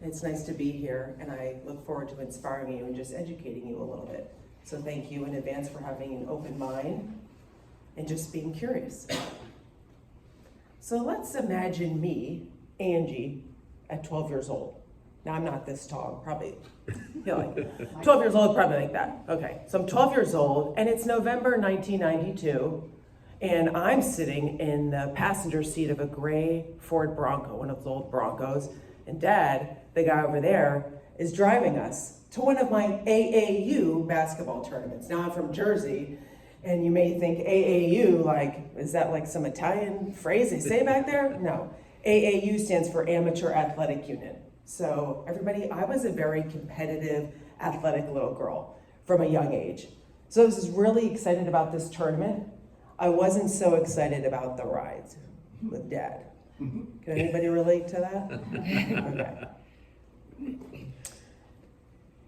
It's nice to be here, and I look forward to inspiring you and just educating you a little bit. So thank you in advance for having an open mind and just being curious. So let's imagine me, Angie, at 12 years old. Now I'm not this tall, probably, 12 years old, probably like that. Okay, so I'm 12 years old, and it's November 1992, and I'm sitting in the passenger seat of a gray Ford Bronco, one of those old Broncos, and Dad, the guy over there, is driving us to one of my AAU basketball tournaments. Now I'm from Jersey, and you may think AAU, like, is that like some Italian phrase they say back there? No, AAU stands for Amateur Athletic Unit. So everybody, I was a very competitive, athletic little girl from a young age. So I was really excited about this tournament. I wasn't so excited about the rides with Dad. Can anybody relate to that? Okay.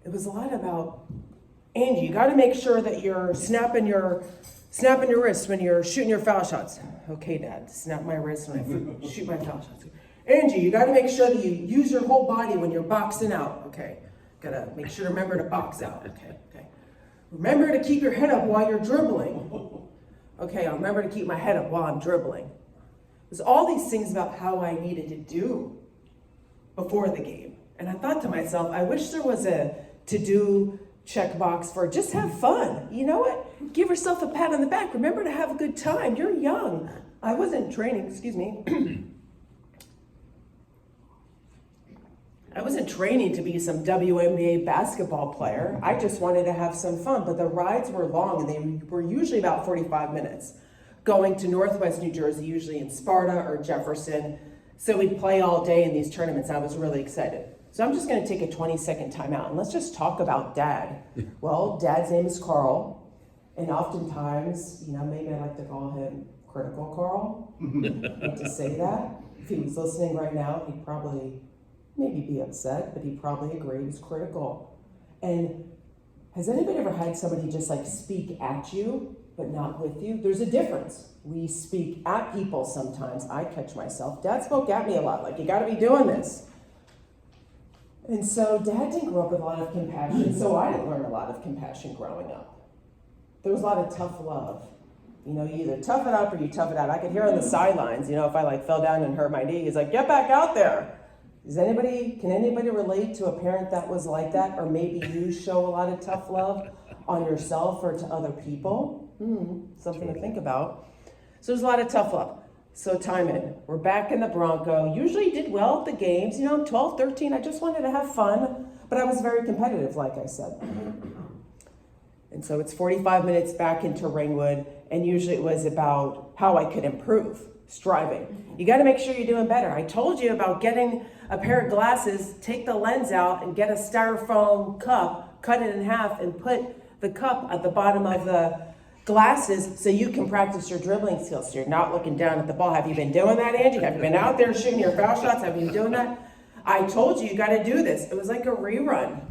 It was a lot about, Angie, you gotta make sure that you're snapping your wrist when you're shooting your foul shots. Okay, Dad, snap my wrist when I shoot my foul shots. Angie, you gotta make sure that you use your whole body when you're boxing out. Okay, gotta make sure to remember to box out. Okay. Remember to keep your head up while you're dribbling. Okay, I'll remember to keep my head up while I'm dribbling. There's all these things about how I needed to do before the game. And I thought to myself, I wish there was a to-do checkbox for just have fun. You know what? Give yourself a pat on the back. Remember to have a good time. You're young. I wasn't training, I wasn't training to be some WNBA basketball player. I just wanted to have some fun, but the rides were long and they were usually about 45 minutes. Going to Northwest New Jersey, usually in Sparta or Jefferson. So we'd play all day in these tournaments. I was really excited. So I'm just gonna take a 20-second timeout and let's just talk about Dad. Well, Dad's name is Carl, and oftentimes, maybe I like to call him Critical Carl. I hate to say that. If he was listening right now, he'd probably maybe be upset, but he'd probably agree he was critical. And has anybody ever had somebody just like speak at you, but not with you? There's a difference. We speak at people sometimes. I catch myself. Dad spoke at me a lot, like, you gotta be doing this. And so Dad didn't grow up with a lot of compassion, so I didn't learn a lot of compassion growing up. There was a lot of tough love. You either tough it up or you tough it out. I could hear on the sidelines, if I fell down and hurt my knee, he's like, get back out there. Can anybody relate to a parent that was like that? Or maybe you show a lot of tough love on yourself or to other people? Something to think about. So there's a lot of tough love. So time in. We're back in the Bronco. Usually did well at the games. I'm 12, 13. I just wanted to have fun. But I was very competitive, like I said. And so it's 45 minutes back into Ringwood. And usually it was about how I could improve. Striving. You got to make sure you're doing better. I told you about getting a pair of glasses, take the lens out and get a styrofoam cup, cut it in half and put the cup at the bottom of the glasses so you can practice your dribbling skills. So you're not looking down at the ball. Have you been doing that, Angie? Have you been out there shooting your foul shots? Have you been doing that? I told you got to do this. It was like a rerun,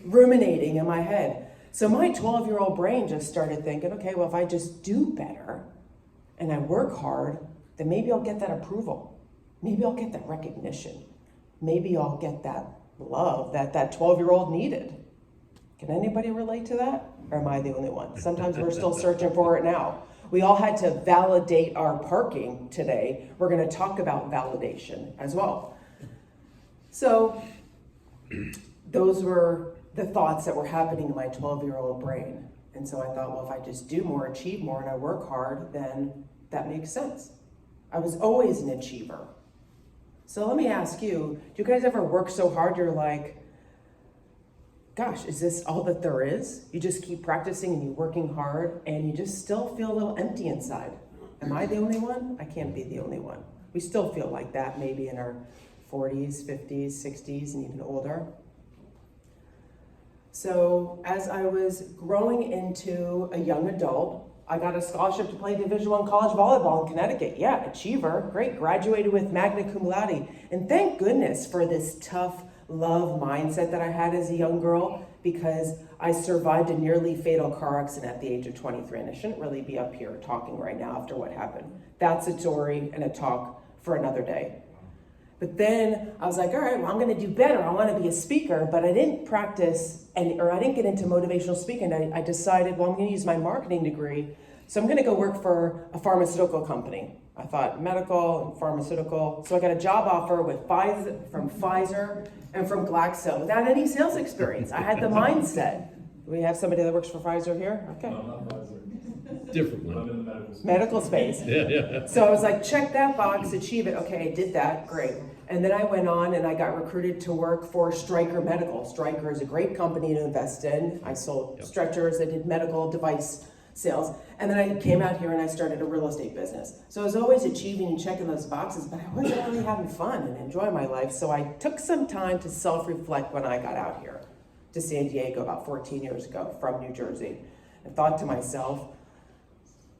ruminating in my head. So my 12-year-old brain just started thinking, okay, well, if I just do better and I work hard, then maybe I'll get that approval. Maybe I'll get that recognition. Maybe I'll get that love that 12-year-old needed. Can anybody relate to that? Or am I the only one? Sometimes we're still searching for it now. We all had to validate our parking today. We're going to talk about validation as well. So those were the thoughts that were happening in my 12-year-old brain. And so I thought, well, if I just do more, achieve more, and I work hard, then that makes sense. I was always an achiever. So let me ask you, do you guys ever work so hard you're like, gosh, is this all that there is? You just keep practicing and you're working hard and you just still feel a little empty inside. Am I the only one? I can't be the only one. We still feel like that maybe in our 40s, 50s, 60s, and even older. So as I was growing into a young adult, I got a scholarship to play Division I college volleyball in Connecticut. Yeah, achiever, great, graduated with magna cum laude. And thank goodness for this tough love mindset that I had as a young girl, because I survived a nearly fatal car accident at the age of 23, and I shouldn't really be up here talking right now after what happened. That's a story and a talk for another day. But then I was like, all right, well, I'm going to do better. I want to be a speaker, but I didn't practice or I didn't get into motivational speaking. I decided, well, I'm going to use my marketing degree. So I'm going to go work for a pharmaceutical company. I thought medical and pharmaceutical. So I got a job offer from Pfizer and from Glaxo without any sales experience. I had the mindset. Do we have somebody that works for Pfizer here? Okay. No, not Pfizer. Different one. I'm in the medical space. Medical space. Yeah. So I was like, check that box, achieve it. Okay, I did that, great. And then I went on and I got recruited to work for Stryker Medical. Stryker is a great company to invest in. I sold stretchers, I did medical device sales. And then I came out here and I started a real estate business. So I was always achieving and checking those boxes, but I wasn't really having fun and enjoying my life. So I took some time to self-reflect when I got out here to San Diego about 14 years ago from New Jersey. And thought to myself,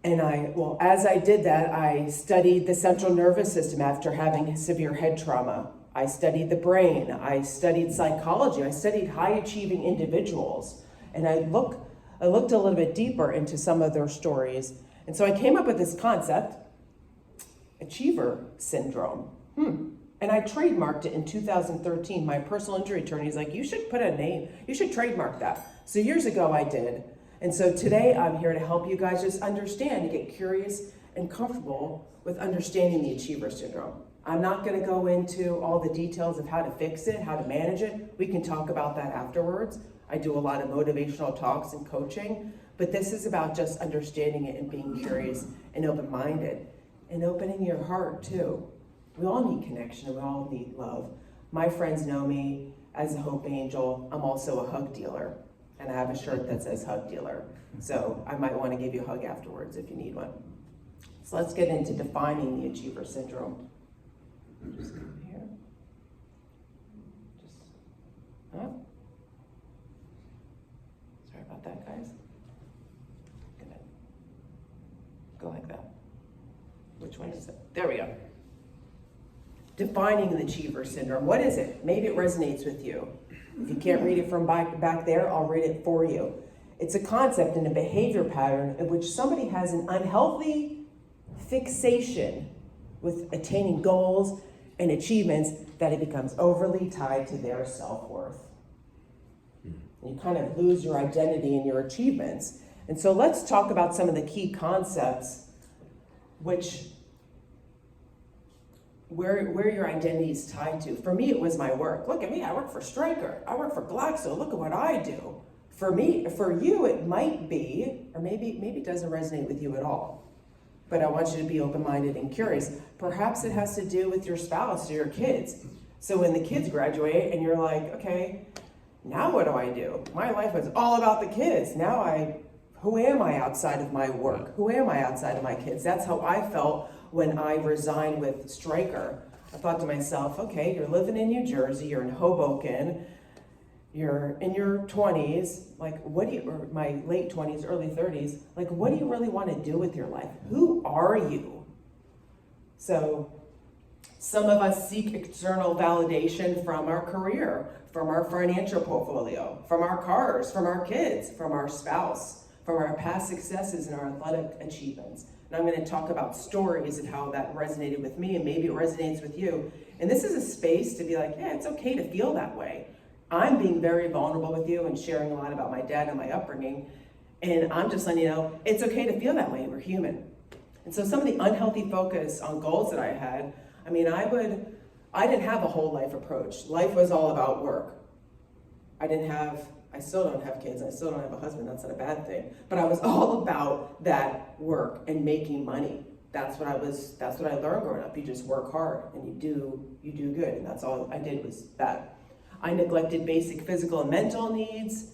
as I did that, I studied the central nervous system after having severe head trauma. I studied the brain. I studied psychology. I studied high-achieving individuals. And I looked a little bit deeper into some of their stories. And so I came up with this concept, achiever syndrome. And I trademarked it in 2013. My personal injury attorney is like, you should put a name, you should trademark that. So years ago I did. And so today I'm here to help you guys just understand, to get curious and comfortable with understanding the achiever syndrome. I'm not going to go into all the details of how to fix it, how to manage it. We can talk about that afterwards. I do a lot of motivational talks and coaching, but this is about just understanding it and being curious and open-minded and opening your heart too. We all need connection. We all need love. My friends know me as a hope angel. I'm also a hug dealer. And I have a shirt that says hug dealer. So I might want to give you a hug afterwards if you need one. So let's get into defining the achiever syndrome. Just come here. Sorry about that, guys. Gonna go like that. Which one is it? There we go. Defining the achiever syndrome. What is it? Maybe it resonates with you. If you can't read it from back there, I'll read it for you. It's a concept and a behavior pattern in which somebody has an unhealthy fixation with attaining goals and achievements that it becomes overly tied to their self-worth. You kind of lose your identity in your achievements. And so let's talk about some of the key concepts where your identity is tied to. For me, it was my work. Look at me, I work for Stryker. I work for Glaxo. Look at what I do. For you, it might be, or maybe it doesn't resonate with you at all. But I want you to be open-minded and curious. Perhaps it has to do with your spouse or your kids. So when the kids graduate and you're like, okay, now what do I do? My life was all about the kids. Who am I outside of my work? Who am I outside of my kids? That's how I felt when I resigned with Stryker. I thought to myself, okay, you're living in New Jersey, you're in Hoboken, you're in your 20s, or my late 20s, early 30s, what do you really want to do with your life? Who are you? So some of us seek external validation from our career, from our financial portfolio, from our cars, from our kids, from our spouse, from our past successes and our athletic achievements. And I'm going to talk about stories and how that resonated with me, and maybe it resonates with you. And this is a space to be like, yeah, it's okay to feel that way. I'm being very vulnerable with you and sharing a lot about my dad and my upbringing. And I'm just letting you know, it's okay to feel that way. We're human. And so some of the unhealthy focus on goals that I had, I didn't have a whole life approach. Life was all about work. I still don't have kids. I still don't have a husband. That's not a bad thing. But I was all about that work and making money. That's what I learned growing up. You just work hard and you do good. And that's all I did was that. I neglected basic physical and mental needs.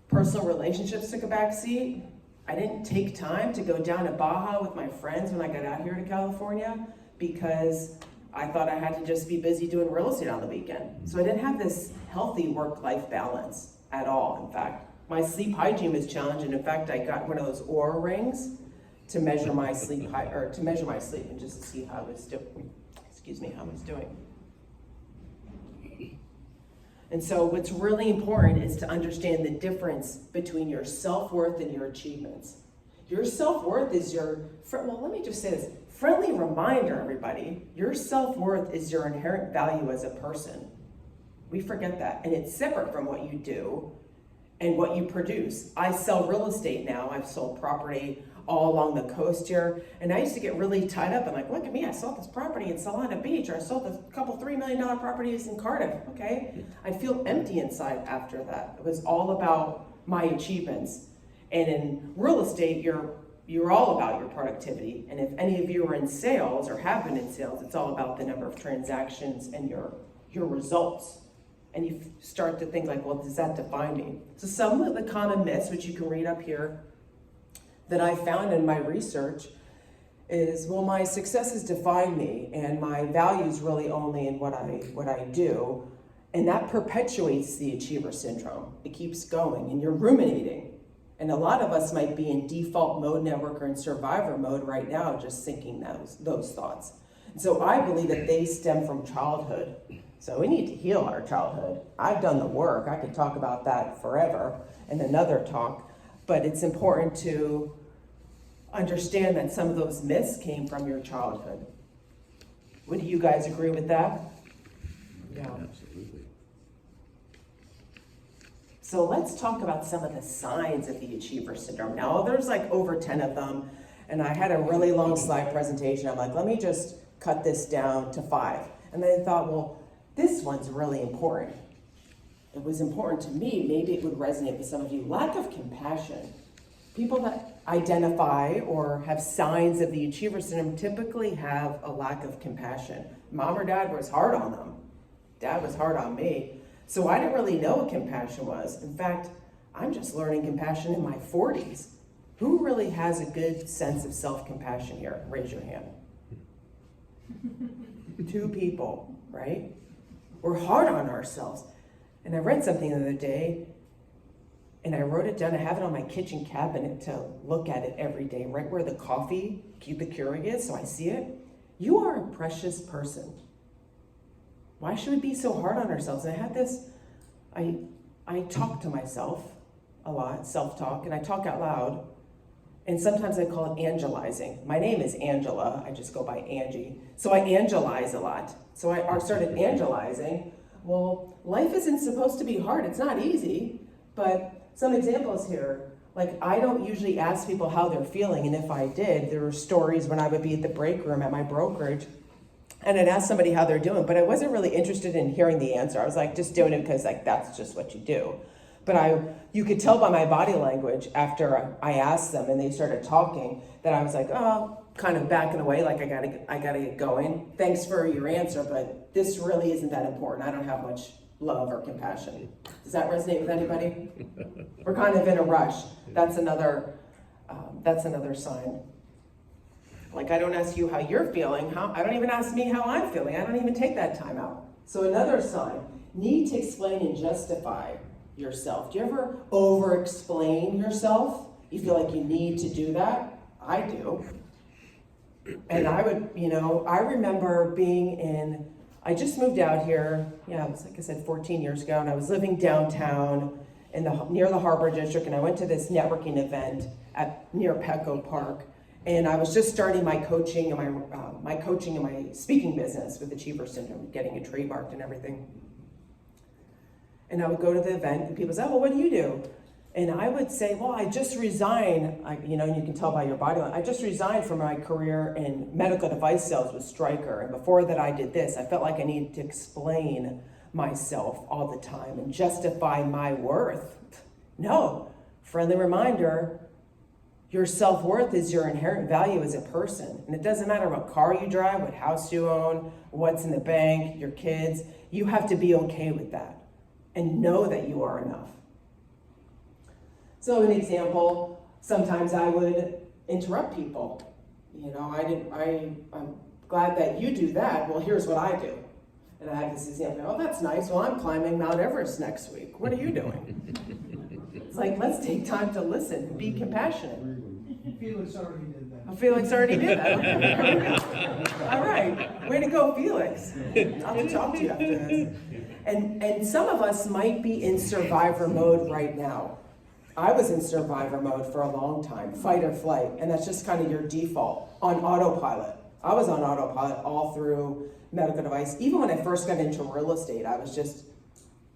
Personal relationships took a back seat. I didn't take time to go down to Baja with my friends when I got out here to California because I thought I had to just be busy doing real estate on the weekend. So I didn't have this healthy work-life balance at all. In fact, my sleep hygiene was challenged, and in fact, I got one of those Oura rings to measure my sleep and just to see how I was doing. How I was doing. And so what's really important is to understand the difference between your self-worth and your achievements. Your self-worth is let me just say this, Friendly reminder, everybody, your self-worth is your inherent value as a person. We forget that, and it's separate from what you do and what you produce. I sell real estate now. I've sold property all along the coast here, and I used to get really tied up and like, look at me, I sold this property in Solana Beach, or I sold a couple $3 million properties in Cardiff. Okay, I'd feel empty inside after that. It was all about my achievements. And in real estate, you're all about your productivity. And if any of you are in sales or have been in sales, it's all about the number of transactions and your results. And you start to think like, well, does that define me? So some of the common myths, which you can read up here, that I found in my research is, well, my successes define me and my value's really only in what I do. And that perpetuates the achiever syndrome. It keeps going and you're ruminating. And a lot of us might be in default mode, networker, and survivor mode right now, just thinking those thoughts. And so I believe that they stem from childhood. So we need to heal our childhood. I've done the work. I could talk about that forever in another talk, but it's important to understand that some of those myths came from your childhood. Would you guys agree with that? Yeah. Absolutely. So let's talk about some of the signs of the achiever syndrome. Now, there's like over 10 of them, and I had a really long slide presentation. I'm like, let me just cut this down to 5. And then I thought, well, this one's really important. It was important to me. Maybe it would resonate with some of you. Lack of compassion. People that identify or have signs of the achiever syndrome typically have a lack of compassion. Mom or dad was hard on them. Dad was hard on me. So I didn't really know what compassion was. In fact, I'm just learning compassion in my 40s. Who really has a good sense of self-compassion here? Raise your hand. 2 people, right? We're hard on ourselves. And I read something the other day, and I wrote it down. I have it on my kitchen cabinet to look at it every day, right where the coffee, the Keurig is, so I see it. You are a precious person. Why should we be so hard on ourselves? And I had this, I talk to myself a lot, self-talk, and I talk out loud. And sometimes I call it angelizing. My name is Angela. I just go by Angie. So I angelize a lot. So I started angelizing. Well, life isn't supposed to be hard. It's not easy. But some examples here. Like, I don't usually ask people how they're feeling. And if I did, there were stories when I would be at the break room at my brokerage. And I'd ask somebody how they're doing. But I wasn't really interested in hearing the answer. I was like, just doing it because like that's just what you do. But you could tell by my body language after I asked them and they started talking that I was like, oh, kind of backing away, like I gotta get going. Thanks for your answer, but this really isn't that important. I don't have much love or compassion. Does that resonate with anybody? We're kind of in a rush. That's another sign. Like, I don't ask you how you're feeling. I don't even ask me how I'm feeling. I don't even take that time out. So another sign, need to explain and justify yourself. Do you ever over-explain yourself? You feel like you need to do that? I do. And I would, I remember I just moved out here, it was like I said, 14 years ago, and I was living downtown near the Harbor District, and I went to this networking event near Petco Park, and I was just starting my coaching and my speaking business with Achiever Syndrome, getting it trademarked and everything. And I would go to the event, and people say, oh, well, what do you do? And I would say, well, I just resigned, and you can tell by your body language, I just resigned from my career in medical device sales with Stryker. And before that I did this. I felt like I needed to explain myself all the time and justify my worth. No, friendly reminder, your self-worth is your inherent value as a person. And it doesn't matter what car you drive, what house you own, what's in the bank, your kids. You have to be okay with that and know that you are enough. So an example, sometimes I would interrupt people. I'm glad that you do that. Well, here's what I do. And I have this example, oh, that's nice. Well, I'm climbing Mount Everest next week. What are you doing? It's like, let's take time to listen and be compassionate. Felix already did that. Oh, Felix already did that. All right, way to go, Felix. I'll have to talk to you after this. And some of us might be in survivor mode right now. I was in survivor mode for a long time, fight or flight, and that's just kind of your default on autopilot. I was on autopilot all through medical device. Even when I first got into real estate, I was just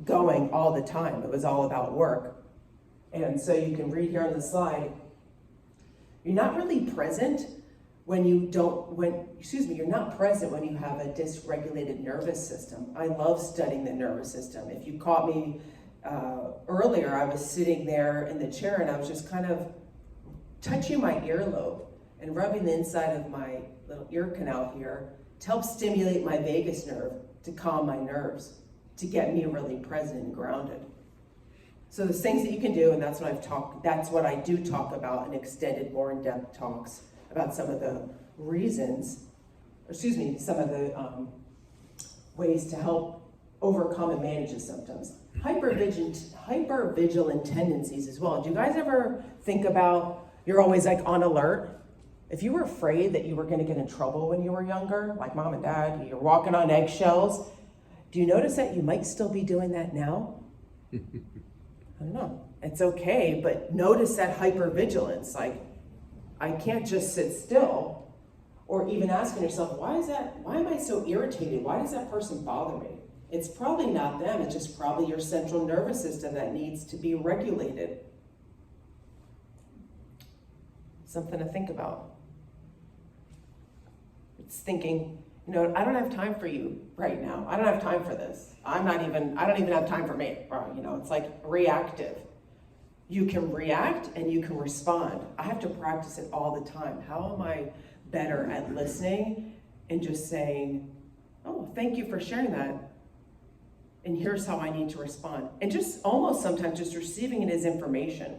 going all the time. It was all about work. And so you can read here on the slide, you're not really present when you you're not present when you have a dysregulated nervous system. I love studying the nervous system. If you caught me earlier, I was sitting there in the chair and I was just kind of touching my earlobe and rubbing the inside of my little ear canal here to help stimulate my vagus nerve, to calm my nerves, to get me really present and grounded. So there's things that you can do, and that's what I do talk about in extended, more in-depth talks about some of the reasons, some of the ways to help overcome and manage the symptoms. Hypervigilant tendencies as well. Do you guys ever think about, you're always like on alert? If you were afraid that you were gonna get in trouble when you were younger, like mom and dad, you're walking on eggshells, do you notice that you might still be doing that now? I don't know. It's okay, but notice that hypervigilance, like, I can't just sit still, or even asking yourself, why am I so irritated? Why does that person bother me? It's probably not them, it's just probably your central nervous system that needs to be regulated. Something to think about. It's thinking, I don't have time for you right now. I don't have time for this. I don't even have time for me. It's like reactive. You can react and you can respond. I have to practice it all the time. How am I better at listening and just saying, oh, thank you for sharing that. And here's how I need to respond. And just almost sometimes just receiving it as information.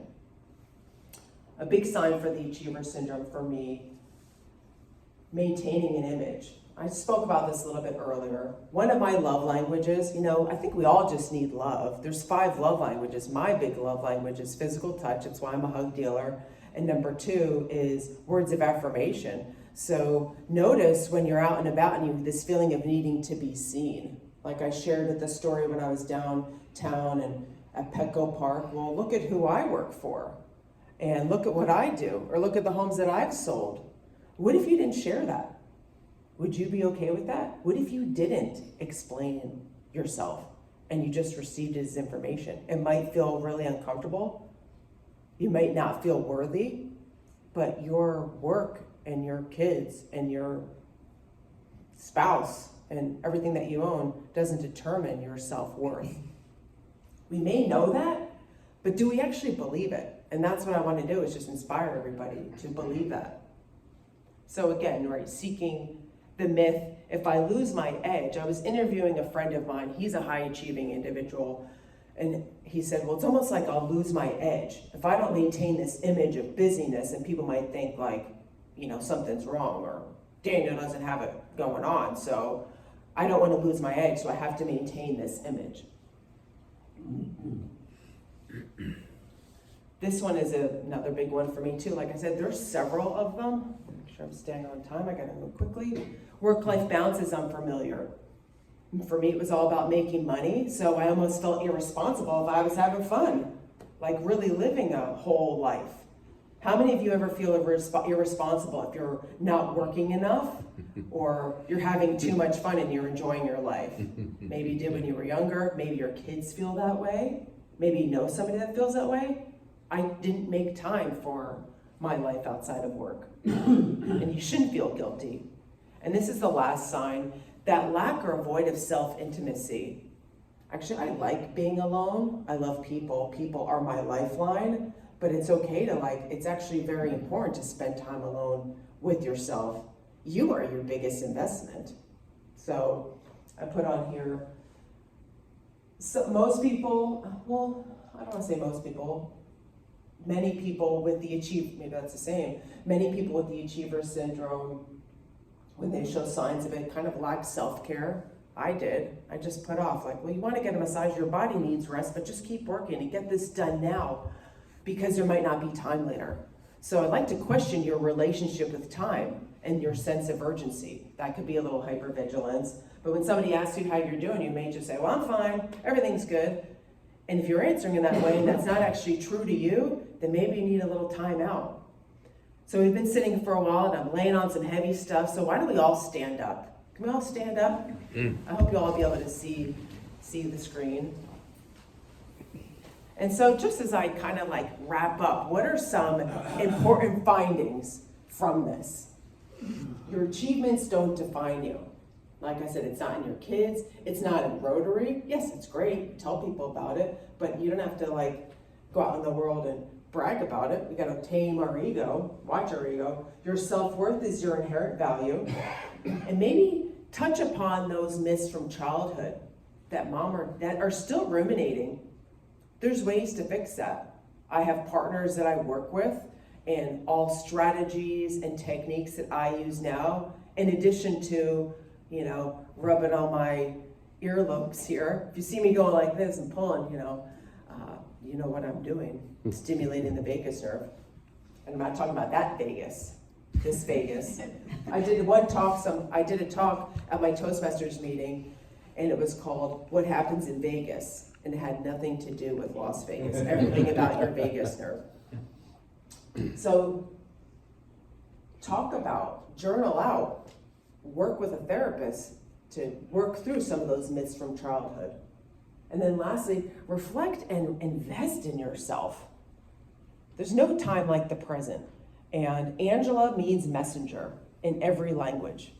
A big sign for the achiever syndrome for me, maintaining an image. I spoke about this a little bit earlier. One of my love languages, I think we all just need love. There's 5 love languages. My big love language is physical touch. It's why I'm a hug dealer. And number 2 is words of affirmation. So notice when you're out and about and you have this feeling of needing to be seen. Like I shared with the story when I was downtown and at Petco Park. Well, look at who I work for. And look at what I do. Or look at the homes that I've sold. What if you didn't share that? Would you be okay with that? What if you didn't explain yourself and you just received it as information? It might feel really uncomfortable. You might not feel worthy, but your work and your kids and your spouse and everything that you own doesn't determine your self-worth. We may know that, but do we actually believe it? And that's what I want to do, is just inspire everybody to believe that. So again, seeking the myth, if I lose my edge. I was interviewing a friend of mine, he's a high achieving individual, and he said, well, it's almost like I'll lose my edge. If I don't maintain this image of busyness, and people might think like, something's wrong, or Daniel doesn't have it going on, so I don't want to lose my edge, so I have to maintain this image. This one is another big one for me too. Like I said, there's several of them. Make sure I'm staying on time. I gotta go quickly. Work-life balance is unfamiliar. For me, it was all about making money, so I almost felt irresponsible if I was having fun, like really living a whole life. How many of you ever feel irresponsible if you're not working enough, or you're having too much fun and you're enjoying your life? Maybe you did when you were younger. Maybe your kids feel that way. Maybe you know somebody that feels that way. I didn't make time for my life outside of work. And you shouldn't feel guilty. And this is the last sign, that lack or void of self-intimacy. Actually, I like being alone. I love people. People are my lifeline, but it's okay to it's actually very important to spend time alone with yourself. You are your biggest investment. So I put on here, so most people, well, I don't want to say most people, many people with the maybe that's the same, many people with the achiever syndrome, when they show signs of it, kind of lack self-care. I did. I just put off, well, you want to get a massage, your body needs rest, but just keep working and get this done now, because there might not be time later. So I'd like to question your relationship with time and your sense of urgency. That could be a little hypervigilance. But when somebody asks you how you're doing, you may just say, well, I'm fine, everything's good. And if you're answering in that way and that's not actually true to you, then maybe you need a little time out. So we've been sitting for a while and I'm laying on some heavy stuff. So why don't we all stand up? Can we all stand up? I hope you all be able to see the screen. And so just as I kind of like wrap up, what are some important findings from this? Your achievements don't define you. Like I said, it's not in your kids, it's not in Rotary. Yes, it's great, tell people about it, but you don't have to like go out in the world and brag about it. We gotta tame our ego, watch our ego. Your self-worth is your inherent value. And maybe touch upon those myths from childhood that that are still ruminating. There's ways to fix that. I have partners that I work with, and all strategies and techniques that I use now, in addition to, rubbing on my earlobes here. If you see me going like this and pulling, you know what I'm doing, stimulating the vagus nerve. And I'm not talking about that vagus, this Vegas. I did a talk at my Toastmasters meeting, and it was called "What Happens in Vegas," and it had nothing to do with Las Vegas. Everything about your vagus nerve. So, journal out, work with a therapist to work through some of those myths from childhood. And then lastly, reflect and invest in yourself. There's no time like the present. And Angela means messenger in every language.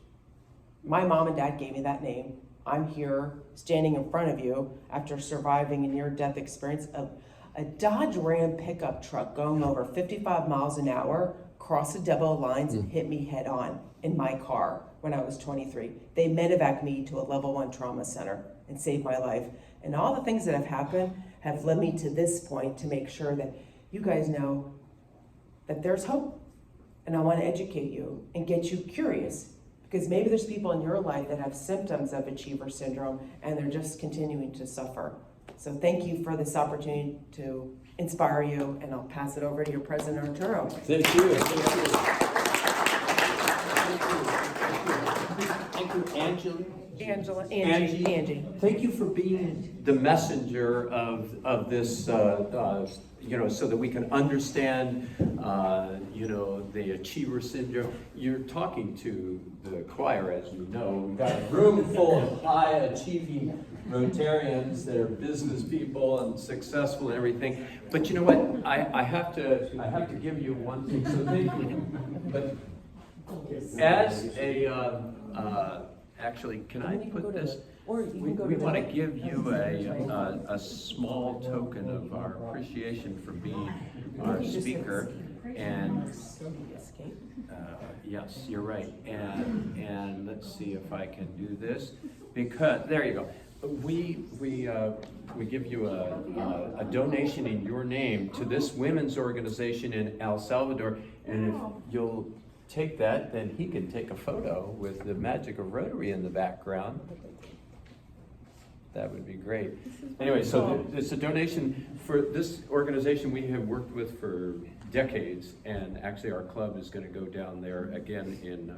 My mom and dad gave me that name. I'm here standing in front of you after surviving a near-death experience of a Dodge Ram pickup truck going over 55 miles an hour, crossed the double lines and hit me head on in my car when I was 23. They medevaced me to a level 1 trauma center and saved my life. And all the things that have happened have led me to this point to make sure that you guys know that there's hope. And I want to educate you and get you curious, because maybe there's people in your life that have symptoms of achiever syndrome and they're just continuing to suffer. So thank you for this opportunity to inspire you, and I'll pass it over to your President Arturo. Thank you. Thank you, Angie. Thank you for being the messenger of this, so that we can understand, the achiever syndrome. You're talking to the choir, as you know. We've got a room full of high-achieving Rotarians that are business people and successful and everything. But you know what? I have to give you one thing. So thank you. But as a actually, can I put this? We want to give you a small token of our appreciation for being our speaker. And yes, you're right. And let's see if I can do this, because there you go. We give you a donation in your name to this women's organization in El Salvador, and if you'll take that, then he can take a photo with the magic of Rotary in the background. That would be great. Anyway, so it's a donation for this organization we have worked with for decades, and actually our club is going to go down there again in